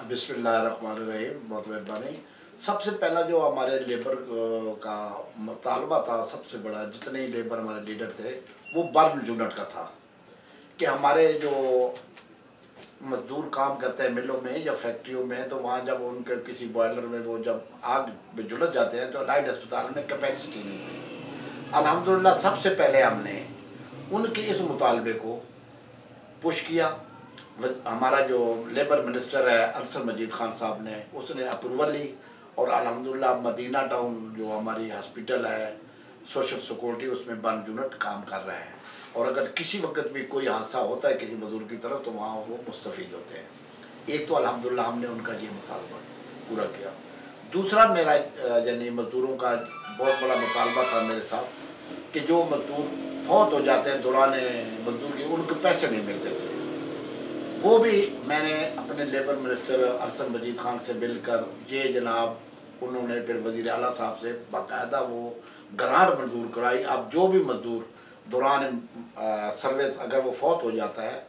बिस्मिल्लाहिर्रहमानिर्रहीम। बहुत मेहरबानी। सबसे पहला जो हमारे लेबर का मुतालबा था, सबसे बड़ा, जितने ही लेबर हमारे लीडर थे, वो बर्न यूनिट का था कि हमारे जो मजदूर काम करते हैं मिलों में या फैक्ट्रियों में, तो वहाँ जब उनके किसी बॉयलर में वो जब आग में झुलस जाते हैं तो लाइट अस्पताल में कैपेसिटी नहीं थी। अल्हम्दुलिल्लाह सबसे पहले हमने उनके इस मुतालबे को पुश किया। हमारा जो लेबर मिनिस्टर है अरसल मजीद खान साहब ने, उसने अप्रूवल ली और अल्हम्दुलिल्लाह मदीना टाउन जो हमारी हॉस्पिटल है सोशल सिक्योरिटी, उसमें बर्न यूनिट काम कर रहे हैं। और अगर किसी वक्त भी कोई हादसा होता है किसी मजदूर की तरफ तो वहाँ वो मुस्तफ़ीद होते हैं। एक तो अल्हम्दुलिल्लाह हमने उनका ये मुतालबा पूरा किया। दूसरा मेरा यानी मजदूरों का बहुत बड़ा मुतालबा था मेरे साथ कि जो मजदूर फौत हो जाते हैं दौरान मजदूर की, उनको पैसे नहीं मिलते थे। वो भी मैंने अपने लेबर मिनिस्टर अरसल मजीद खान से मिलकर ये जनाब, उन्होंने फिर वज़ीर आला साहब से बाकायदा वो ग्रांट मंजूर कराई। अब जो भी मजदूर दौरान सर्विस अगर वो फौत हो जाता है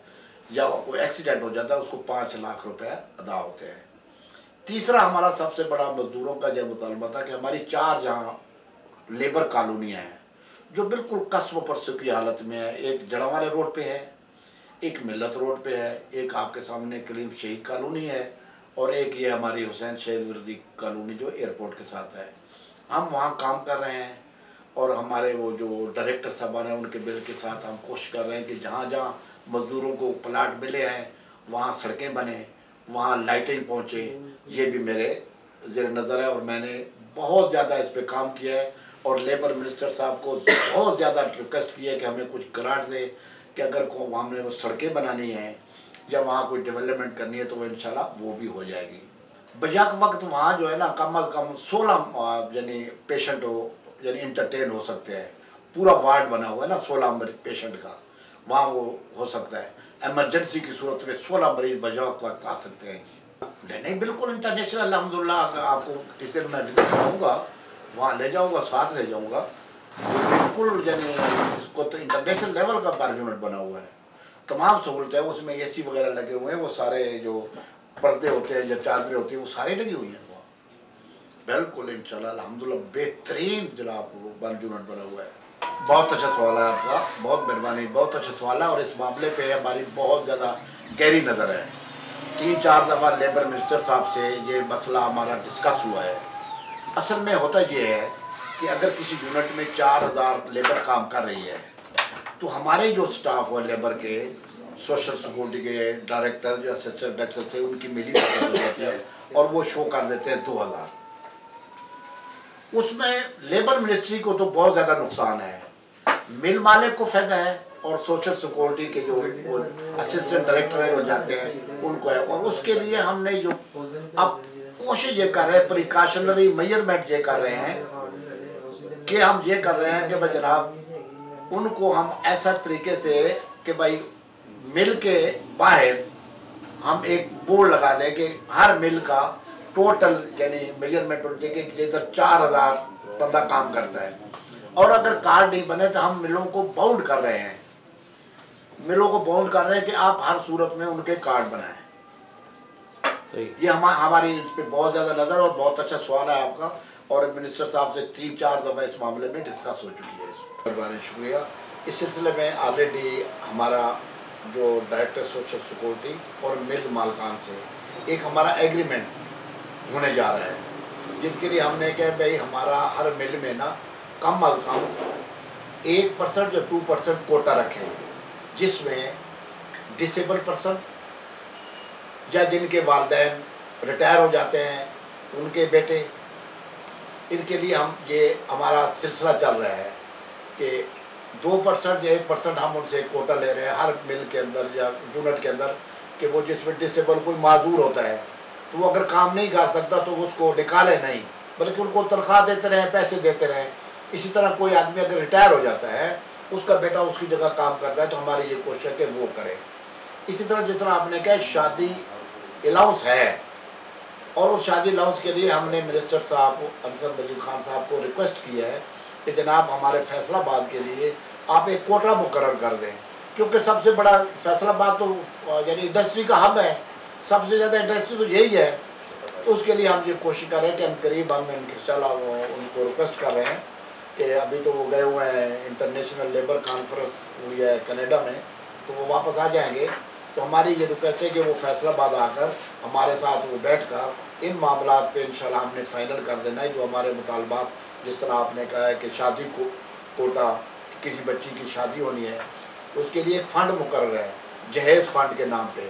या कोई एक्सीडेंट हो जाता है, उसको 5 लाख रुपए अदा होते हैं। तीसरा हमारा सबसे बड़ा मजदूरों का यह मुतालबा था कि हमारी 4 जहाँ लेबर कॉलोनियाँ हैं जो बिल्कुल कस्ब परसों की हालत में है। एक जड़ावाले रोड पे है, एक मिल्लत रोड पे है, एक आपके सामने कलीम शहीद कॉलोनी है, और एक ये हमारी हुसैन शहीद वर्दी कॉलोनी जो एयरपोर्ट के साथ है। हम वहाँ काम कर रहे हैं और हमारे वो जो डायरेक्टर साहबान हैं उनके बिल के साथ हम कोशिश कर रहे हैं कि जहाँ जहाँ मजदूरों को प्लाट मिले हैं वहाँ सड़कें बने, वहाँ लाइटें पहुँचे। ये भी मेरे ज़ेर नज़र है और मैंने बहुत ज़्यादा इस पर काम किया है और लेबर मिनिस्टर साहब को बहुत ज़्यादा रिक्वेस्ट किया है कि हमें कुछ ग्रांट दे कि अगर को हमने वो सड़कें बनानी है या वहाँ कोई डेवलपमेंट करनी है तो वो इंशाल्लाह वो भी हो जाएगी। बजाक वक्त वहाँ जो है ना कम अज़ कम 16 यानी पेशेंट हो यानी इंटरटेन हो सकते हैं। पूरा वार्ड बना हुआ है ना 16 पेशेंट का, वहाँ वो हो सकता है। एमरजेंसी की सूरत में 16 मरीज बजाक वक्त आ सकते हैं। नहीं बिल्कुल इंटरनेशनल अल्हम्दुलिल्लाह। अगर आपको किसी दिन मैं विजिट कराऊँगा वहाँ ले जाऊँगा, साथ ले जाऊँगा, बिल्कुल यानी इसको तो इंटरनेशनल लेवल का बर्न यूनिट बना हुआ है। तमाम सहूलतें हैं उसमें, AC वगैरह लगे हुए हैं, वो सारे जो पर्दे होते हैं या चादरें होती हैं वो सारी लगी हुई हैं वहाँ। बिल्कुल इंशाल्लाह अल्हम्दुलिल्लाह बेहतरीन जनाब वो बर्न यूनिट बना हुआ है। बहुत अच्छा सवाल है आपका, बहुत मेहरबानी, बहुत अच्छा सवाल है और इस मामले पे हमारी बहुत ज़्यादा गहरी नज़र है। 3-4 दफ़ा लेबर मिनिस्टर साहब से ये मसला हमारा डिस्कस हुआ है। असल में होता ये है कि अगर किसी यूनिट में 4000 लेबर काम कर रही है तो हमारे जो स्टाफ हुआ लेबर के, सोशल सिक्योरिटी के डायरेक्टर जो असिस्टेंट डायरेक्टर से उनकी मिली भगत हो जाती है और वो शो कर देते हैं 2000। उसमें लेबर मिनिस्ट्री को तो बहुत ज़्यादा नुकसान है, मिल मालिक को फ़ायदा है और सोशल सिक्योरिटी के जो असिस्टेंट डायरेक्टर है वो जाते हैं उनको है। और उसके लिए हमने जो अब कोशिश ये कर रहे हैं, प्रिकॉशनरी मेजरमेंट ये कर रहे हैं कि हम ये कर रहे हैं कि भाई जनाब उनको हम ऐसा तरीके से कि भाई मिल के बाहर हम एक बोर्ड लगा दें कि हर मिल का टोटल यानी मेजरमेंट उनके कि जिधर 4000 बंदा काम करता है और अगर कार्ड नहीं बने तो हम मिलों को बाउंड कर रहे हैं, मिलों को बाउंड कर रहे हैं कि आप हर सूरत में उनके कार्ड बनाएं। ये हमारी इस पर बहुत ज़्यादा नज़र और बहुत अच्छा सवाल है आपका और मिनिस्टर साहब से 3-4 दफ़ा इस मामले में डिस्कस हो चुकी है। बहुत शुक्रिया। इस सिलसिले में ऑलरेडी हमारा जो डायरेक्टर सोशल सिक्योरिटी और मिल मालकान से एक हमारा एग्रीमेंट होने जा रहा है जिसके लिए हमने कहा भाई हमारा हर मिल में ना कम अज़ कम 1% या 2% कोटा रखें जिसमें डिसेबल पर्सन या जिनके वालिदैन रिटायर हो जाते हैं उनके बेटे, इनके लिए हम ये हमारा सिलसिला चल रहा है कि 2% या 1% हम उनसे कोटा ले रहे हैं हर मिल के अंदर या यूनिट के अंदर कि वो जिसमें डिसेबल कोई माजूर होता है तो वो अगर काम नहीं कर सकता तो उसको निकाले नहीं बल्कि उनको तनख्वाह देते रहें, पैसे देते रहें। इसी तरह कोई आदमी अगर रिटायर हो जाता है उसका बेटा उसकी जगह काम करता है तो हमारी ये कोशिश है कि वो करे। इसी तरह जिस तरह आपने कहा शादी अलाउंस है और उस शादी अलाउंस के लिए हमने मिनिस्टर साहब अरसल मजीद खान साहब को रिक्वेस्ट किया है कि जनाब हमारे फैसलाबाद के लिए आप एक कोटा मुकर्रर कर दें क्योंकि सबसे बड़ा फैसलाबाद तो यानी इंडस्ट्री का हब है سب سے زیادہ انٹرسٹ تو یہی ہے. تو اس کے لیے ہم یہ کوشش کر رہے ہیں کہ ان قریب ہم ان کو ریکویسٹ کر رہے ہیں کہ ابھی تو وہ گئے ہوئے ہیں انٹرنیشنل لیبر کانفرنس ہوئی ہے کینیڈا میں, تو وہ واپس آ جائیں گے. تو ہماری یہ ریکویسٹ ہے کہ وہ فیصلہ آباد آ کر ہمارے ساتھ وہ بیٹھ کر ان معاملات پہ انشاءاللہ ہم نے فائنل کر دینا ہے. جو ہمارے مطالبات, جس طرح آپ نے کہا ہے کہ شادی کو کوٹا, کسی بچی کی شادی ہونی ہے تو اس کے لیے ایک فنڈ مقرر ہے جہیز فنڈ کے نام پہ,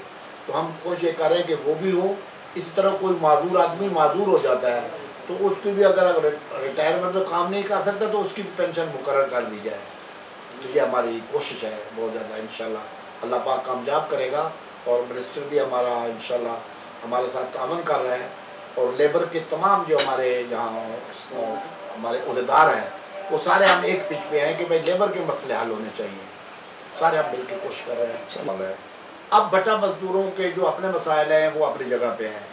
تو ہم کوشش یہ کر رہے ہیں کہ وہ بھی ہو. اسی طرح کوئی معذور آدمی معذور ہو جاتا ہے تو اس کی بھی اگر ریٹائرمنٹ تو کام نہیں کر سکتا تو اس کی پینشن مقرر کر دی جائے. تو یہ ہماری کوشش ہے بہت زیادہ. انشاءاللہ اللہ پاک کامیاب کرے گا, اور منسٹر بھی ہمارا انشاءاللہ ہمارے ساتھ تعاون کر رہے ہیں, اور لیبر کے تمام جو ہمارے یہاں ہمارے عہدیدار ہیں وہ سارے ہم ایک پچ پہ ہیں کہ بھائی لیبر کے مسئلے حل ہونے چاہیے. سارے ہم مل کے کوشش کر رہے ہیں. اب بٹا مزدوروں کے جو اپنے مسائل ہیں وہ اپنی جگہ پہ ہیں.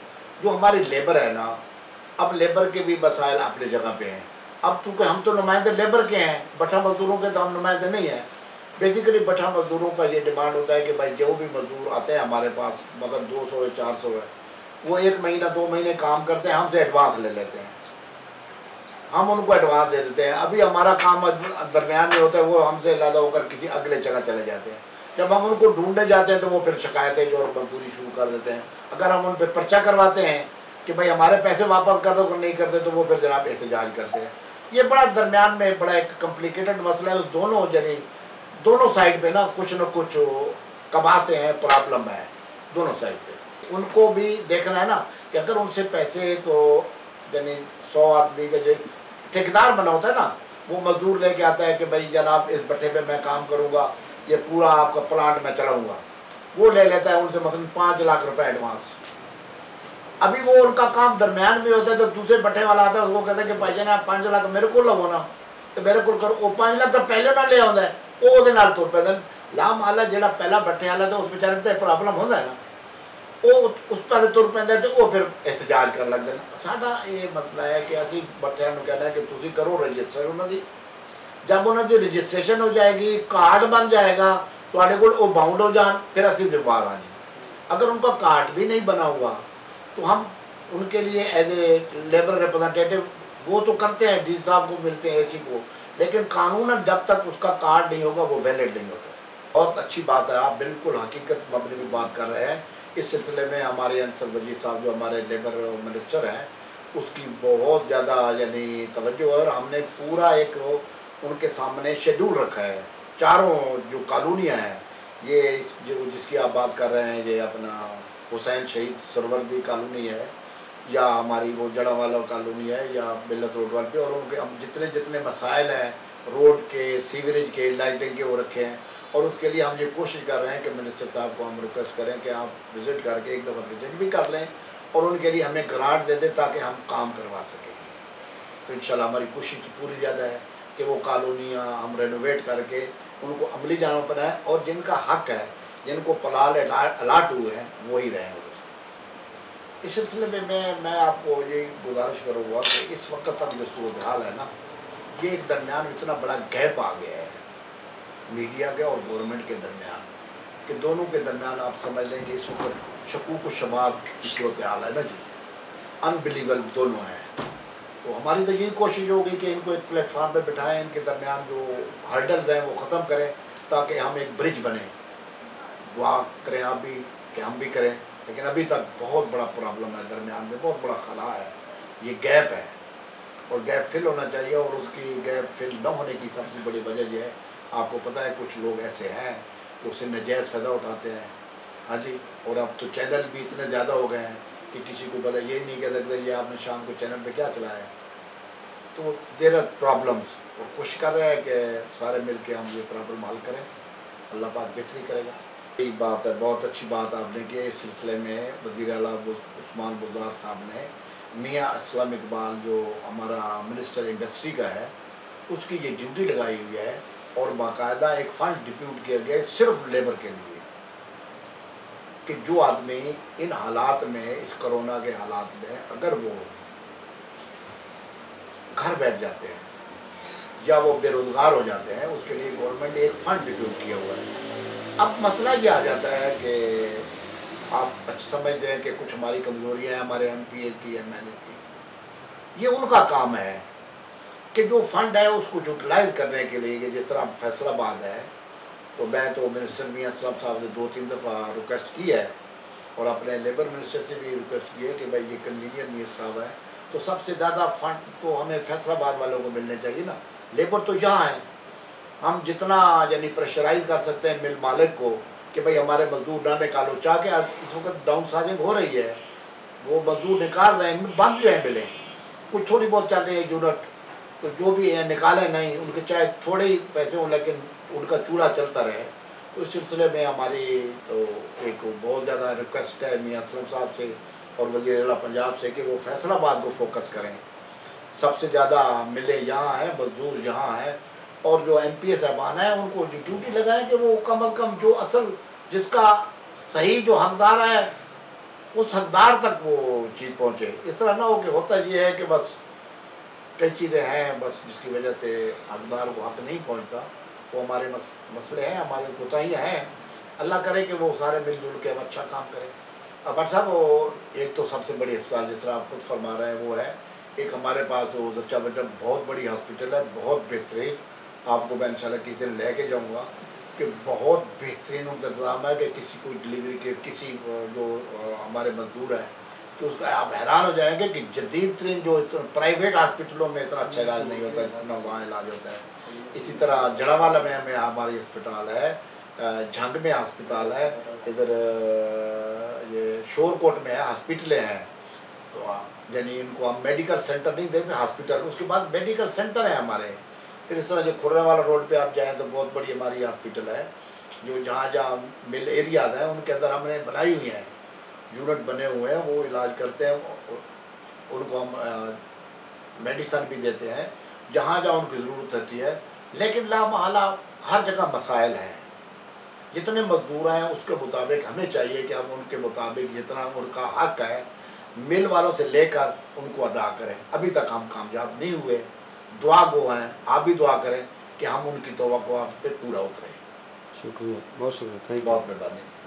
جو ہماری لیبر ہے نا, اب لیبر کے بھی مسائل اپنی جگہ پہ ہیں. اب چونکہ ہم تو نمائندے لیبر کے ہیں, بٹا مزدوروں کے تو ہم نمائندے نہیں ہیں. بیسیکلی بٹا مزدوروں کا یہ ڈیمانڈ ہوتا ہے کہ بھائی جو بھی مزدور آتے ہیں ہمارے پاس, مگر 200 یا 400 ہے, وہ 1 مہینہ 2 مہینے کام کرتے ہیں, ہم سے ایڈوانس لے لیتے ہیں, ہم ان کو ایڈوانس دے دیتے ہیں. ابھی ہمارا کام درمیان میں ہوتا ہے, وہ ہم سے زیادہ ہو کر کسی اگلے جگہ چلے جاتے ہیں. جب ہم ان کو ڈھونڈنے جاتے ہیں تو وہ پھر شکایتیں جو مزدوری شروع کر دیتے ہیں. اگر ہم ان پہ پرچہ کرواتے ہیں کہ بھائی ہمارے پیسے واپس کر دو, نہیں کرتے تو وہ پھر جناب احتجاج کرتے ہیں. یہ بڑا درمیان میں بڑا ایک کمپلیکیٹڈ مسئلہ ہے. اس دونوں سائڈ پہ نا کچھ کباتے ہیں, پرابلم ہے دونوں سائڈ پہ. ان کو بھی دیکھنا ہے نا کہ اگر ان سے پیسے کو یعنی 100 آدمی کا جو ٹھیکیدار بنا ہوتا ہے نا, وہ مزدور لے کے آتا ہے کہ بھائی جناب اس بٹھے پہ میں کام کروں گا, یہ پورا آپ کا پلانٹ میں چلاؤں گا, وہ لے لیتا ہے ان سے مثلا 5 لاکھ روپے ایڈوانس. ابھی وہ ان کا کام درمیان میں ہوتا ہے, تو دوسرے بٹھے والا آتا ہے اس کو کہتا ہے کہ بھائی جان آپ 5 لاکھ میرے کو لگو نا, تو میرے کو کرو. وہ 5 لاکھ تو پہلے نہ لے آتا ہے, وہ تر پہ لا مالا جہاں پہلا بٹھے والا تو اس بیچارے تو پرابلم ہوتا ہے نا, وہ اس پاس تر پہ تو وہ پھر احتجاج کر لگتے ہیں. ساڈا یہ مسئلہ ہے کہ اسی بٹھیاں کہنا ہے کہ تھی کرو رجسٹر انہوں کی. جب انہوں کی رجسٹریشن ہو جائے گی, کارڈ بن جائے گا, تے کو باؤنڈ ہو جان, پھر اسی ذمہ ہاں جی. اگر ان کا کارڈ بھی نہیں بنا ہوا تو ہم ان کے لیے ایز اے لیبر ریپرزنٹیٹیو وہ تو کرتے ہیں, ڈی صاحب کو ملتے ہیں, اے سی کو, لیکن قانوناً جب تک اس کا کارڈ نہیں ہوگا وہ ویلڈ نہیں ہوتا. بہت اچھی بات ہے, آپ بالکل حقیقت مبنی بھی بات کر رہے ہیں. اس سلسلے میں ہمارے انصر وزیر صاحب جو ہمارے لیبر منسٹر ہیں اس کی بہت زیادہ یعنی توجہ ہے, اور ہم نے پورا ایک ان کے سامنے شیڈول رکھا ہے. چاروں جو کالونیاں ہیں, یہ جس کی آپ بات کر رہے ہیں, یہ اپنا حسین شہید سروردی کالونی ہے, یا ہماری وہ جڑا والا کالونی ہے, یا ملت روڈ والے پہ, اور ان کے ہم جتنے مسائل ہیں روڈ کے, سیوریج کے, لائٹنگ کے, وہ رکھے ہیں. اور اس کے لیے ہم یہ کوشش کر رہے ہیں کہ منسٹر صاحب کو ہم ریکویسٹ کریں کہ آپ وزٹ کر کے ایک دفعہ وزٹ بھی کر لیں, اور ان کے لیے ہمیں گرانٹ دے دیں تاکہ ہم کام کروا سکیں. تو انشاءاللہ ہماری کوشش تو پوری زیادہ ہے کہ وہ کالونیاں ہم رینوویٹ کر کے ان کو عملی جانوں بنائیں, اور جن کا حق ہے, جن کو پلال الاٹ ہوئے ہیں, وہی رہیں ادھر. اس سلسلے میں میں آپ کو یہ گزارش کروں گا کہ اس وقت تک جو صورتحال ہے نا, یہ ایک درمیان اتنا بڑا گیپ آ گیا ہے میڈیا کے اور گورنمنٹ کے درمیان, کہ دونوں کے درمیان آپ سمجھ لیں کہ اس وقت شکوک و شباب کی صورتحال ہے نا جی, انبلیول دونوں ہیں. تو ہماری تو یہی کوشش ہوگی کہ ان کو ایک پلیٹ فارم پہ بٹھائیں, ان کے درمیان جو ہرڈلز ہیں وہ ختم کریں, تاکہ ہم ایک برج بنیں. دعا کریں آپ بھی کہ ہم بھی کریں, لیکن ابھی تک بہت بڑا پرابلم ہے درمیان میں, بہت بڑا خلا ہے, یہ گیپ ہے, اور گیپ فل ہونا چاہیے. اور اس کی گیپ فل نہ ہونے کی سب سے بڑی وجہ یہ ہے, آپ کو پتہ ہے کچھ لوگ ایسے ہیں کہ اسے ناجائز فائدہ اٹھاتے ہیں. ہاں جی, اور اب تو چینل بھی اتنے زیادہ ہو گئے ہیں کہ کسی کو پتہ یہ نہیں کہہ سکتے یہ آپ نے شام کو چینل پہ کیا چلایا ہے. تو دیر آر پرابلمس, اور کوشش کر رہے ہیں کہ سارے مل کے ہم یہ پرابلم حل کریں. اللہ پاک بہتری کرے گا. یہی بات ہے, بہت اچھی بات آپ نے کہ اس سلسلے میں وزیر اعلیٰ عثمان بزدار صاحب نے میاں اسلم اقبال جو ہمارا منسٹر انڈسٹری کا ہے, اس کی یہ ڈیوٹی لگائی ہوئی ہے, اور باقاعدہ ایک فنڈ ڈپیوٹ کیا گیا صرف لیبر کے لیے, کہ جو آدمی ان حالات میں, اس کرونا کے حالات میں اگر وہ گھر بیٹھ جاتے ہیں یا وہ بے روزگار ہو جاتے ہیں, اس کے لیے گورنمنٹ نے ایک فنڈ ڈپیوٹ کیا ہوا ہے. اب مسئلہ یہ آ جاتا ہے کہ आप समझते हैं कि कुछ हमारी कमज़ोरियाँ हैं हमारे MPs की MNA की, ये उनका काम है कि जो फंड है उसको यूटिलाइज करने के लिए, कि जिस तरह फैसलाबाद है, तो मैं तो मिनिस्टर मियां असलम साहब ने 2-3 दफ़ा रिक्वेस्ट की है और अपने लेबर मिनिस्टर से भी रिक्वेस्ट की है कि भाई ये कन्वीनियर मियां साहब है, तो सबसे ज़्यादा फंड तो हमें फैसलाबाद वालों को मिलने चाहिए ना। लेबर तो यहाँ है, हम जितना यानी प्रेशराइज कर सकते हैं मिल मालिक को कि भाई हमारे मजदूर ना निकालो, चाह के इस वक्त डाउन साइजिंग हो रही है, वो मजदूर निकाल रहे हैं, बंद जो है मिलें, कुछ थोड़ी बहुत चल रही है यूनिट, तो जो भी है निकाले नहीं, उनके चाहे थोड़े ही पैसे हों लेकिन उनका चूल्हा चलता रहे। तो इस सिलसिले में हमारी तो एक बहुत ज़्यादा रिक्वेस्ट है मियां असलम साहब से और वज़ीर आला पंजाब से कि वो फैसलाबाद को फोकस करें। सबसे ज़्यादा मिले यहाँ है, मजदूर यहाँ है, और जो MPA साहबान हैं उनको जो ड्यूटी लगाएं कि वो कम अज़ कम जो असल जिसका सही जो हकदार है उस हकदार तक वो चीज़ पहुँचे। इस तरह ना हो कि होता ये है कि बस कई चीज़ें हैं बस जिसकी वजह से हकदार को हक नहीं पहुँचता, वो हमारे मसले हैं, हमारी कोताहियाँ हैं। अल्लाह करे कि वो सारे मिलजुल के हम अच्छा काम करें। अब भट्ट साहब वो एक तो सबसे बड़ी अस्पताल जिस तरह आप खुद फरमा रहे हैं वो है, एक हमारे पास वो जच्चा बच्चा बहुत बड़ी हॉस्पिटल है, बहुत बेहतरीन, आपको मैं इंशाल्लाह किसी दिन लेके जाऊंगा कि बहुत बेहतरीन इंतज़ाम है कि किसी कोई डिलीवरी के किसी जो हमारे मजदूर हैं कि उसका आप हैरान हो जाएंगे कि जदीद तरीन जो प्राइवेट हॉस्पिटलों में इतना अच्छा इलाज नहीं होता जितना वहाँ इलाज होता है। इसी तरह जड़ावाला में हमारी अस्पताल है, झंग में अस्पताल है, इधर ये शोरकोट में है, हॉस्पिटलें हैं। तो यानी इनको हम मेडिकल सेंटर नहीं देते, हॉस्पिटल, उसके बाद मेडिकल सेंटर है हमारे। फिर इस तरह जो खुर्रे वाला रोड पे आप जाएं तो बहुत बड़ी हमारी हॉस्पिटल है, जो जहाँ जहाँ मिल एरियाज हैं उनके अंदर हमने बनाई हुई हैं, यूनिट बने हुए हैं, वो इलाज करते हैं, उनको हम मेडिसन भी देते हैं जहाँ जहाँ उनकी ज़रूरत होती है। लेकिन लामहला हर जगह मसाइल हैं, जितने मजदूर हैं उसके मुताबिक हमें चाहिए कि हम उनके मुताबिक जितना उनका हक है मिल वालों से लेकर उनको अदा करें। अभी तक हम कामयाब नहीं हुए, दुआ गो हैं, आप भी दुआ करें कि हम उनकी तवक्कुआत पे पूरा उतरें। शुक्रिया, बहुत शुक्रिया, थैंक यू। बहुत मेहरबानी।